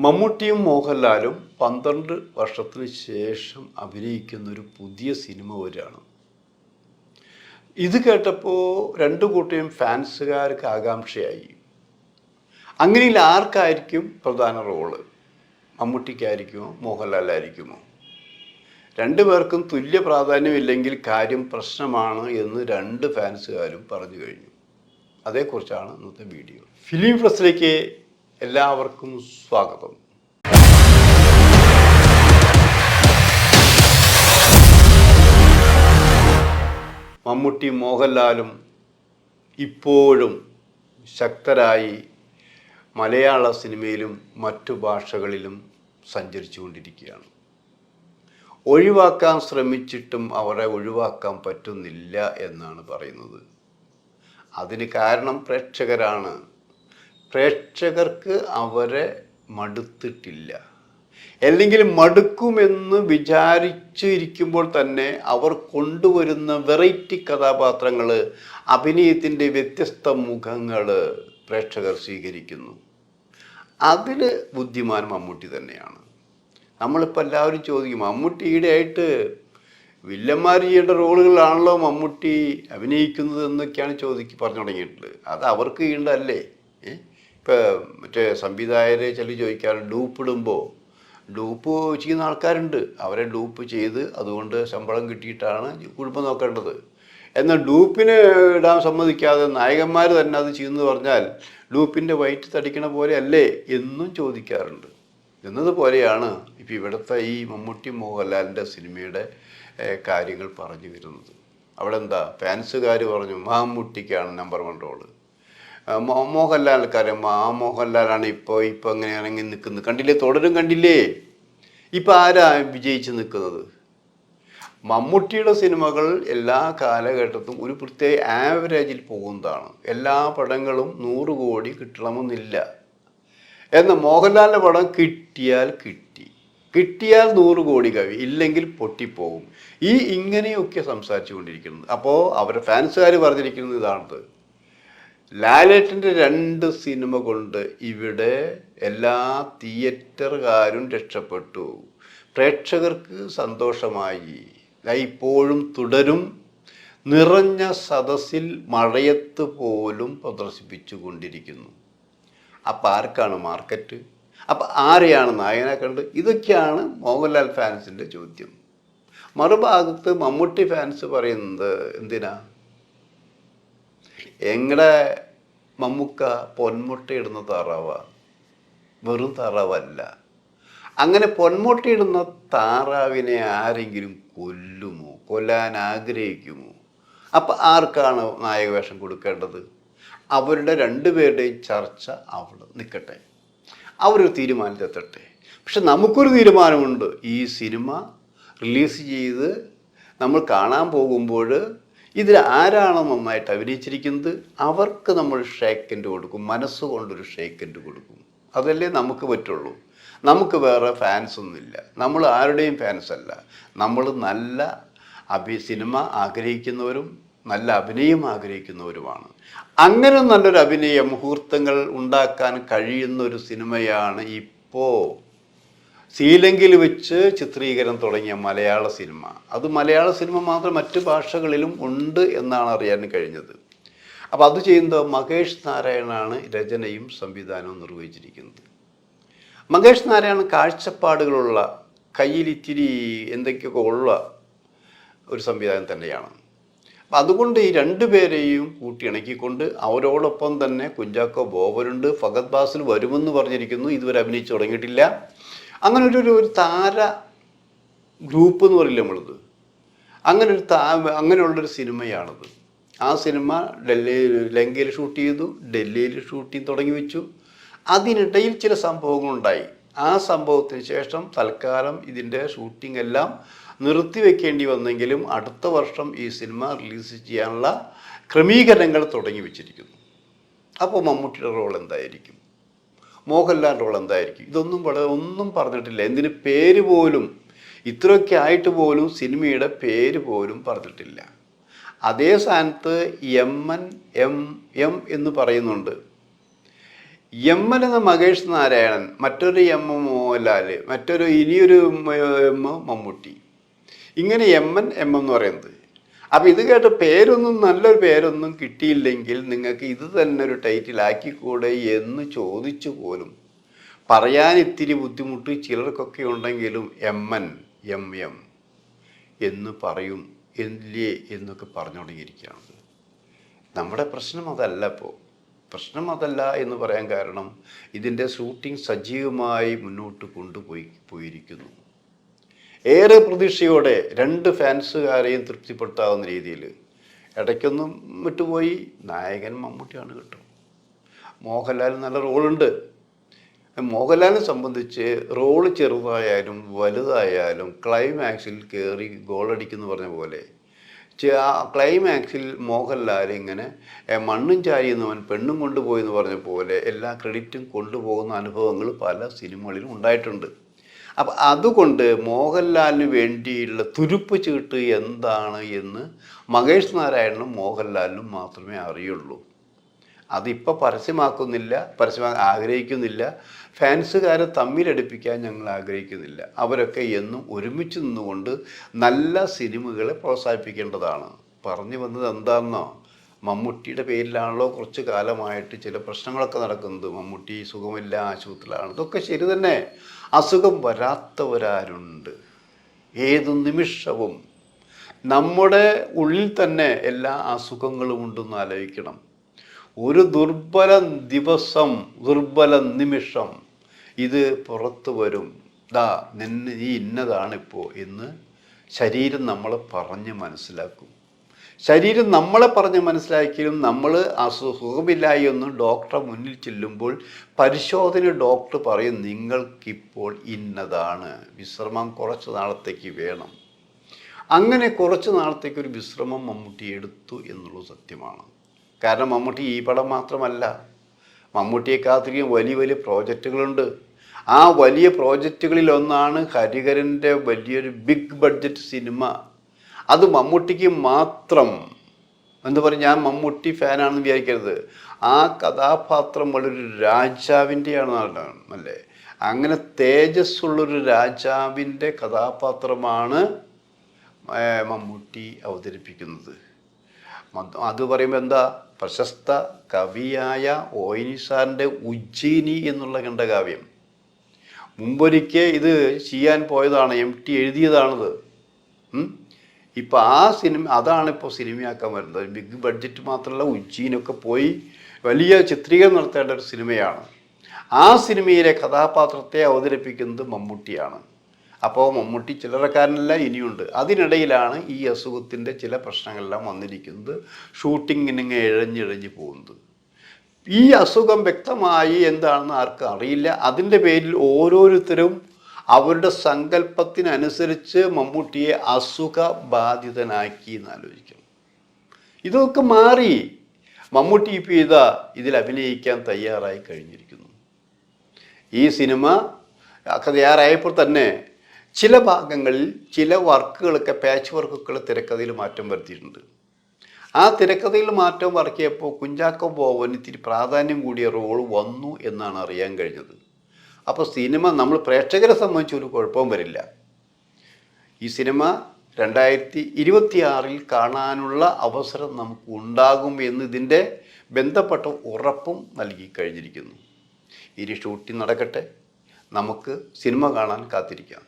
മമ്മൂട്ടിയും മോഹൻലാലും 12 വർഷത്തിന് ശേഷം അഭിനയിക്കുന്നൊരു പുതിയ സിനിമ വരികയാണ്. ഇത് കേട്ടപ്പോൾ രണ്ടു കൂട്ടരും ഫാൻസുകാർക്ക് ആകാംക്ഷയായി. അങ്ങനെയിൽ ആർക്കായിരിക്കും പ്രധാന റോള്? മമ്മൂട്ടിക്കായിരിക്കുമോ മോഹൻലാലായിരിക്കുമോ? രണ്ടുപേർക്കും തുല്യ പ്രാധാന്യമില്ലെങ്കിൽ കാര്യം പ്രശ്നമാണ് എന്ന് രണ്ട് ഫാൻസുകാരും പറഞ്ഞു കഴിഞ്ഞു. അതേക്കുറിച്ചാണ് ഇന്നത്തെ വീഡിയോ. ഫിലിം ഫ്ലക്സിലേക്ക് എല്ലാവർക്കും സ്വാഗതം. മമ്മൂട്ടി മോഹൻലാലും ഇപ്പോഴും ശക്തരായി മലയാള സിനിമയിലും മറ്റു ഭാഷകളിലും സഞ്ചരിച്ചു കൊണ്ടിരിക്കുകയാണ്. ഒഴിവാക്കാൻ ശ്രമിച്ചിട്ടും അവരെ ഒഴിവാക്കാൻ പറ്റുന്നില്ല എന്നാണ് പറയുന്നത്. അതിന് കാരണം പ്രേക്ഷകരാണ്. പ്രേക്ഷകർക്ക് അവരെ മടുത്തിട്ടില്ല. അല്ലെങ്കിൽ മടുക്കുമെന്ന് വിചാരിച്ചിരിക്കുമ്പോൾ തന്നെ അവർ കൊണ്ടുവരുന്ന വെറൈറ്റി കഥാപാത്രങ്ങൾ, അഭിനയത്തിൻ്റെ വ്യത്യസ്ത മുഖങ്ങൾ പ്രേക്ഷകർ സ്വീകരിക്കുന്നു. അതിൽ ബുദ്ധിമാൻ മമ്മൂട്ടി തന്നെയാണ്. നമ്മളിപ്പോൾ എല്ലാവരും ചോദിക്കും, മമ്മൂട്ടി ഈടെയായിട്ട് വില്ലന്മാർ ചെയ്യേണ്ട റോളുകളാണല്ലോ മമ്മൂട്ടി അഭിനയിക്കുന്നത് എന്നൊക്കെയാണ് പറഞ്ഞു തുടങ്ങിയിട്ടുള്ളത്. അത് അവർക്ക് ചെയ്യേണ്ടതല്ലേ? ഇപ്പോൾ മറ്റേ സംവിധായകരെ ചില ചോദിക്കാറുണ്ട്, ഡൂപ്പ് ചെയ്യുന്ന ആൾക്കാരുണ്ട്, അവരെ ഡൂപ്പ് ചെയ്ത് അതുകൊണ്ട് ശമ്പളം കിട്ടിയിട്ടാണ് കുടുംബം നോക്കേണ്ടത്. എന്നാൽ ഡൂപ്പിന് ഇടാൻ സമ്മതിക്കാതെ നായകന്മാർ തന്നെ അത് ചെയ്യുന്നത് പറഞ്ഞാൽ ഡൂപ്പിൻ്റെ വയറ്റ് തടിക്കണ പോലെ അല്ലേ എന്നും ചോദിക്കാറുണ്ട്. എന്നതുപോലെയാണ് ഇപ്പം ഇവിടുത്തെ ഈ മമ്മൂട്ടി മോഹൻലാലിൻ്റെ സിനിമയുടെ കാര്യങ്ങൾ പറഞ്ഞു വരുന്നത്. അവിടെ എന്താ, ഫാൻസുകാർ പറഞ്ഞു മമ്മൂട്ടിക്കാണ് നമ്പർ 1 റോള്, മോഹൻലാൽക്കാരൻ മോഹൻലാലാണ് ഇപ്പോൾ എങ്ങനെയാണെങ്കിൽ നിൽക്കുന്നത്. കണ്ടില്ലേ, തുടരും കണ്ടില്ലേ, ഇപ്പം ആരാ വിജയിച്ച് നിൽക്കുന്നത്? മമ്മൂട്ടിയുടെ സിനിമകൾ എല്ലാ കാലഘട്ടത്തും ഒരു പ്രത്യേക ആവറേജിൽ പോകുന്നതാണ്. എല്ലാ പടങ്ങളും 100 കോടി കിട്ടണമെന്നില്ല. എന്നാൽ മോഹൻലാലിൻ്റെ പടം കിട്ടിയാൽ 100 കോടി കവി, ഇല്ലെങ്കിൽ പൊട്ടിപ്പോകും. ഇങ്ങനെയൊക്കെ സംസാരിച്ചു കൊണ്ടിരിക്കുന്നത്. അപ്പോൾ അവരുടെ ഫാൻസുകാർ പറഞ്ഞിരിക്കുന്നത് ഇതാണത്, ലാലേട്ടൻ്റെ 2 സിനിമ കൊണ്ട് ഇവിടെ എല്ലാ തിയേറ്ററുകാരും രക്ഷപ്പെട്ടു, പ്രേക്ഷകർക്ക് സന്തോഷമായി, ഇപ്പോഴും തുടരും, നിറഞ്ഞ സദസ്സിൽ മഴയത്ത് പോലും പ്രദർശിപ്പിച്ചു കൊണ്ടിരിക്കുന്നു. അപ്പം ആർക്കാണ് മാർക്കറ്റ്? അപ്പം ആരെയാണ് നായകനെ കണ്ട്? ഇതൊക്കെയാണ് മോഹൻലാൽ ഫാൻസിൻ്റെ ചോദ്യം. മറുഭാഗത്ത് മമ്മൂട്ടി ഫാൻസ് പറയുന്നത് എന്തിനാ, എങ്ങളുടെ മമ്മൂക്ക പൊന്മുട്ടയിടുന്ന താറാവാ, വെറും താറാവല്ല. അങ്ങനെ പൊന്മുട്ടയിടുന്ന താറാവിനെ ആരെങ്കിലും കൊല്ലുമോ, കൊല്ലാൻ ആഗ്രഹിക്കുമോ? അപ്പം ആർക്കാണ് നായക വേഷം കൊടുക്കേണ്ടത്? അവരുടെ 2 പേരുടെയും ചർച്ച അവിടെ നിൽക്കട്ടെ, അവരൊരു തീരുമാനത്തിലെത്തട്ടെ. പക്ഷെ നമുക്കൊരു തീരുമാനമുണ്ട്. ഈ സിനിമ റിലീസ് ചെയ്ത് നമ്മൾ കാണാൻ പോകുമ്പോൾ ഇതിൽ ആരാണോ നന്നായിട്ട് അഭിനയിച്ചിരിക്കുന്നത് അവർക്ക് നമ്മൾ ഷേക്കൻഡ് കൊടുക്കും, മനസ്സുകൊണ്ടൊരു ഷേക്കൻഡ് കൊടുക്കും. അതല്ലേ നമുക്ക് പറ്റുള്ളൂ. നമുക്ക് വേറെ ഫാൻസൊന്നുമില്ല, നമ്മൾ ആരുടെയും ഫാൻസല്ല. നമ്മൾ നല്ല സിനിമ ആഗ്രഹിക്കുന്നവരും നല്ല അഭിനയം ആഗ്രഹിക്കുന്നവരുമാണ്. അങ്ങനെ നല്ലൊരു അഭിനയ മുഹൂർത്തങ്ങൾ ഉണ്ടാക്കാൻ കഴിയുന്ന ഒരു സിനിമയാണ് ഇപ്പോൾ ശ്രീലങ്കയിൽ വെച്ച് ചിത്രീകരണം തുടങ്ങിയ മലയാള സിനിമ. അത് മലയാള സിനിമ മാത്രം മറ്റു ഭാഷകളിലും ഉണ്ട് എന്നാണ് അറിയാൻ കഴിഞ്ഞത്. അപ്പോൾ അത് ചെയ്യുന്നത് മഹേഷ് നാരായണാണ് രചനയും സംവിധാനവും നിർവഹിച്ചിരിക്കുന്നത്. മഹേഷ് നാരായണൻ കാഴ്ചപ്പാടുകളുള്ള, കയ്യിലിത്തിരി എന്തൊക്കെയൊക്കെ ഉള്ള ഒരു സംവിധാനം തന്നെയാണ്. അപ്പം അതുകൊണ്ട് ഈ 2 പേരെയും കൂട്ടിയിണക്കിക്കൊണ്ട് അവരോടൊപ്പം തന്നെ കുഞ്ചാക്കോ ബോബനുണ്ട്, ഫഹദ് ഫാസിൽ വരുമെന്ന് പറഞ്ഞിരിക്കുന്നു, ഇതുവരെ അഭിനയിച്ച് തുടങ്ങിയിട്ടില്ല. അങ്ങനെ ഒരു താര ഗ്രൂപ്പ് എന്ന് പറയില്ല നമ്മളത്, അങ്ങനെയുള്ളൊരു സിനിമയാണത്. ആ സിനിമ ലങ്കയിൽ ഷൂട്ട് ചെയ്തു, ഡൽഹിയിൽ ഷൂട്ടിങ് തുടങ്ങി വെച്ചു. അതിനിടയിൽ ചില സംഭവങ്ങളുണ്ടായി. ആ സംഭവത്തിന് ശേഷം തൽക്കാലം ഇതിൻ്റെ ഷൂട്ടിംഗ് എല്ലാം നിർത്തിവെക്കേണ്ടി വന്നെങ്കിലും അടുത്ത വർഷം ഈ സിനിമ റിലീസ് ചെയ്യാനുള്ള ക്രമീകരണങ്ങൾ തുടങ്ങി വെച്ചിരിക്കുന്നു. അപ്പോൾ മമ്മൂട്ടിയുടെ റോൾ എന്തായിരിക്കും, മോഹൻലാൽ റോൾ എന്തായിരിക്കും? ഒന്നും പറഞ്ഞിട്ടില്ല. എന്തിന് പേര് പോലും, ഇത്രയൊക്കെ ആയിട്ട് പോലും സിനിമയുടെ പേര് പോലും പറഞ്ഞിട്ടില്ല. അതേ സ്ഥാനത്ത് എം എന്ന് പറയുന്നുണ്ട്. എം എൻ എന്ന മഹേഷ് നാരായണൻ, മറ്റൊരു എം മോഹൻലാൽ, ഇനിയൊരു എം മമ്മൂട്ടി, ഇങ്ങനെ എം എന്ന് പറയുന്നത്. അപ്പം ഇത് കേട്ട് പേരൊന്നും നല്ലൊരു പേരൊന്നും കിട്ടിയില്ലെങ്കിൽ നിങ്ങൾക്ക് ഇത് തന്നെ ഒരു ടൈറ്റിലാക്കിക്കൂടെ എന്ന് ചോദിച്ചു പോലും പറയാൻ ഇത്തിരി ബുദ്ധിമുട്ട് ചിലർക്കൊക്കെ ഉണ്ടെങ്കിലും എം എന്ന് പറയും ഇല്ലേ എന്നൊക്കെ പറഞ്ഞു തുടങ്ങിയിരിക്കുകയാണ്. നമ്മുടെ പ്രശ്നം അതല്ല. പ്രശ്നം അതല്ല എന്ന് പറയാൻ കാരണം ഇതിൻ്റെ ഷൂട്ടിംഗ് സജീവമായി മുന്നോട്ട് പോയിരിക്കുന്നു. ഏറെ പ്രതീക്ഷയോടെ 2 ഫാൻസുകാരെയും തൃപ്തിപ്പെടുത്താവുന്ന രീതിയിൽ. ഇടയ്ക്കൊന്നും വിട്ടുപോയി, നായകൻ മമ്മൂട്ടിയാണ് കേട്ടോ. മോഹൻലാൽ നല്ല റോളുണ്ട്. മോഹൻലാലിനെ സംബന്ധിച്ച് റോള് ചെറുതായാലും വലുതായാലും ക്ലൈമാക്സിൽ കയറി ഗോളടിക്കുന്നു പറഞ്ഞ പോലെ ക്ലൈമാക്സിൽ മോഹൻലാൽ ഇങ്ങനെ മണ്ണും ചാരിയെന്നവൻ പെണ്ണും കൊണ്ടുപോയി എന്ന് പറഞ്ഞ പോലെ എല്ലാ ക്രെഡിറ്റും കൊണ്ടുപോകുന്ന അനുഭവങ്ങൾ പല സിനിമകളിലും ഉണ്ടായിട്ടുണ്ട്. അപ്പം അതുകൊണ്ട് മോഹൻലാലിന് വേണ്ടിയുള്ള തുരുപ്പ് ചീട്ട് എന്താണ് എന്ന് മഹേഷ് നാരായണനും മോഹൻലാലിനും മാത്രമേ അറിയുള്ളൂ. അതിപ്പോൾ പരസ്യമാക്കാൻ ആഗ്രഹിക്കുന്നില്ല. ഫാൻസുകാരെ തമ്മിലടുപ്പിക്കാൻ ഞങ്ങൾ ആഗ്രഹിക്കുന്നില്ല. അവരൊക്കെ എന്നും ഒരുമിച്ച് നിന്നുകൊണ്ട് നല്ല സിനിമകളെ പ്രോത്സാഹിപ്പിക്കേണ്ടതാണ്. പറഞ്ഞു വന്നത് എന്താണെന്നോ, മമ്മൂട്ടിയുടെ പേരിലാണല്ലോ കുറച്ച് കാലമായിട്ട് ചില പ്രശ്നങ്ങളൊക്കെ നടക്കുന്നത്. മമ്മൂട്ടി സുഖമില്ല, ആശുപത്രിയിലാണ്. ഇതൊക്കെ ശരി തന്നെ. അസുഖം വരാത്തവരാരുണ്ട്? ഏതു നിമിഷവും നമ്മുടെ ഉള്ളിൽ തന്നെ എല്ലാ അസുഖങ്ങളും ഉണ്ടെന്ന് ആലോചിക്കണം. ഒരു ദുർബല നിമിഷം ഇത് പുറത്തു വരും. നീ ഇന്നതാണിപ്പോൾ എന്ന് ശരീരം നമ്മളെ പറഞ്ഞ് മനസ്സിലാക്കും. ശരീരം നമ്മളെ പറഞ്ഞ് മനസ്സിലാക്കിയും നമ്മൾ സുഖമില്ലായി ഒന്ന് ഡോക്ടറെ മുന്നിൽ ചെല്ലുമ്പോൾ പരിശോധന ഡോക്ടർ പറയും നിങ്ങൾക്കിപ്പോൾ ഇന്നതാണ്, വിശ്രമം കുറച്ച് നാളത്തേക്ക് വേണം. അങ്ങനെ കുറച്ച് നാളത്തേക്ക് ഒരു വിശ്രമം മമ്മൂട്ടി എടുത്തു എന്നുള്ളത് സത്യമാണ്. കാരണം മമ്മൂട്ടി ഈ പടം മാത്രമല്ല, മമ്മൂട്ടിയെ കാത്തിരിക്കും വലിയ വലിയ പ്രോജക്റ്റുകളുണ്ട്. ആ വലിയ പ്രോജക്റ്റുകളിൽ ഒന്നാണ് ഹരിഹരൻ്റെ വലിയൊരു ബിഗ് ബഡ്ജറ്റ് സിനിമ. അത് മമ്മൂട്ടിക്ക് മാത്രം എന്താ പറയുക, ഞാൻ മമ്മൂട്ടി ഫാനാണെന്ന് വിചാരിക്കരുത്. ആ കഥാപാത്രം വളരെ രാജാവിൻ്റെയാണ് അല്ലേ. അങ്ങനെ തേജസ്സുള്ളൊരു രാജാവിൻ്റെ കഥാപാത്രമാണ് മമ്മൂട്ടി അവതരിപ്പിക്കുന്നത്. അത് പറയുമ്പോൾ എന്താ, പ്രശസ്ത കവിയായ ഒ.എൻ.വി. സാറിൻ്റെ ഉജ്ജയിനി എന്നുള്ള ഖണ്ഡകാവ്യം മുമ്പൊരിക്കൽ ഇത് ചെയ്യാൻ പോയതാണ്, MT എഴുതിയതാണിത്. ഇപ്പം ആ സിനിമ അതാണിപ്പോൾ സിനിമയാക്കാൻ വരുന്നത്. ബിഗ് ബഡ്ജറ്റ് മാത്രമല്ല, ഉജ്ജയിനൊക്കെ പോയി വലിയ ചിത്രീകരണം നടത്തേണ്ട ഒരു സിനിമയാണ്. ആ സിനിമയിലെ കഥാപാത്രത്തെ അവതരിപ്പിക്കുന്നത് മമ്മൂട്ടിയാണ്. അപ്പോൾ മമ്മൂട്ടി ചില്ലറക്കാരനല്ല, ഇനിയുണ്ട്. അതിനിടയിലാണ് ഈ അസുഖത്തിൻ്റെ ചില പ്രശ്നങ്ങളെല്ലാം വന്നിരിക്കുന്നത്. ഷൂട്ടിങ്ങിനിങ്ങനെ ഇഴഞ്ഞിഴഞ്ഞ് പോകുന്നത്. ഈ അസുഖം വ്യക്തമായി എന്താണെന്ന് ആർക്കും അറിയില്ല. അതിൻ്റെ പേരിൽ ഓരോരുത്തരും അവരുടെ സങ്കല്പത്തിനനുസരിച്ച് മമ്മൂട്ടിയെ അസുഖബാധിതനാക്കി എന്നാലോചിക്കണം. ഇതൊക്കെ മാറി മമ്മൂട്ടി ഇപ്പോൾ ഇതിൽ അഭിനയിക്കാൻ തയ്യാറായി കഴിഞ്ഞിരിക്കുന്നു. ഈ സിനിമ തയ്യാറായപ്പോൾ തന്നെ ചില ഭാഗങ്ങളിൽ ചില വർക്കുകളൊക്കെ പാച്ച് വർക്കുകൾ തിരക്കഥയിൽ മാറ്റം വരുത്തിയിട്ടുണ്ട്. ആ തിരക്കഥയിൽ മാറ്റം വർക്കിയപ്പോൾ കുഞ്ചാക്കോ ബോബന് ഇത്തിരി പ്രാധാന്യം കൂടിയ റോൾ വന്നു എന്നാണ് അറിയാൻ കഴിഞ്ഞത്. അപ്പോൾ സിനിമ നമ്മൾ പ്രേക്ഷകരെ സംബന്ധിച്ച് ഒരു കുഴപ്പവും വരില്ല. ഈ സിനിമ 2026 കാണാനുള്ള അവസരം നമുക്ക് ഉണ്ടാകും എന്ന് ഇതിൻ്റെ ബന്ധപ്പെട്ട ഉറപ്പും നൽകി കഴിഞ്ഞിരിക്കുന്നു. ഇനി ഷൂട്ടിംഗ് നടക്കട്ടെ, നമുക്ക് സിനിമ കാണാൻ കാത്തിരിക്കാം.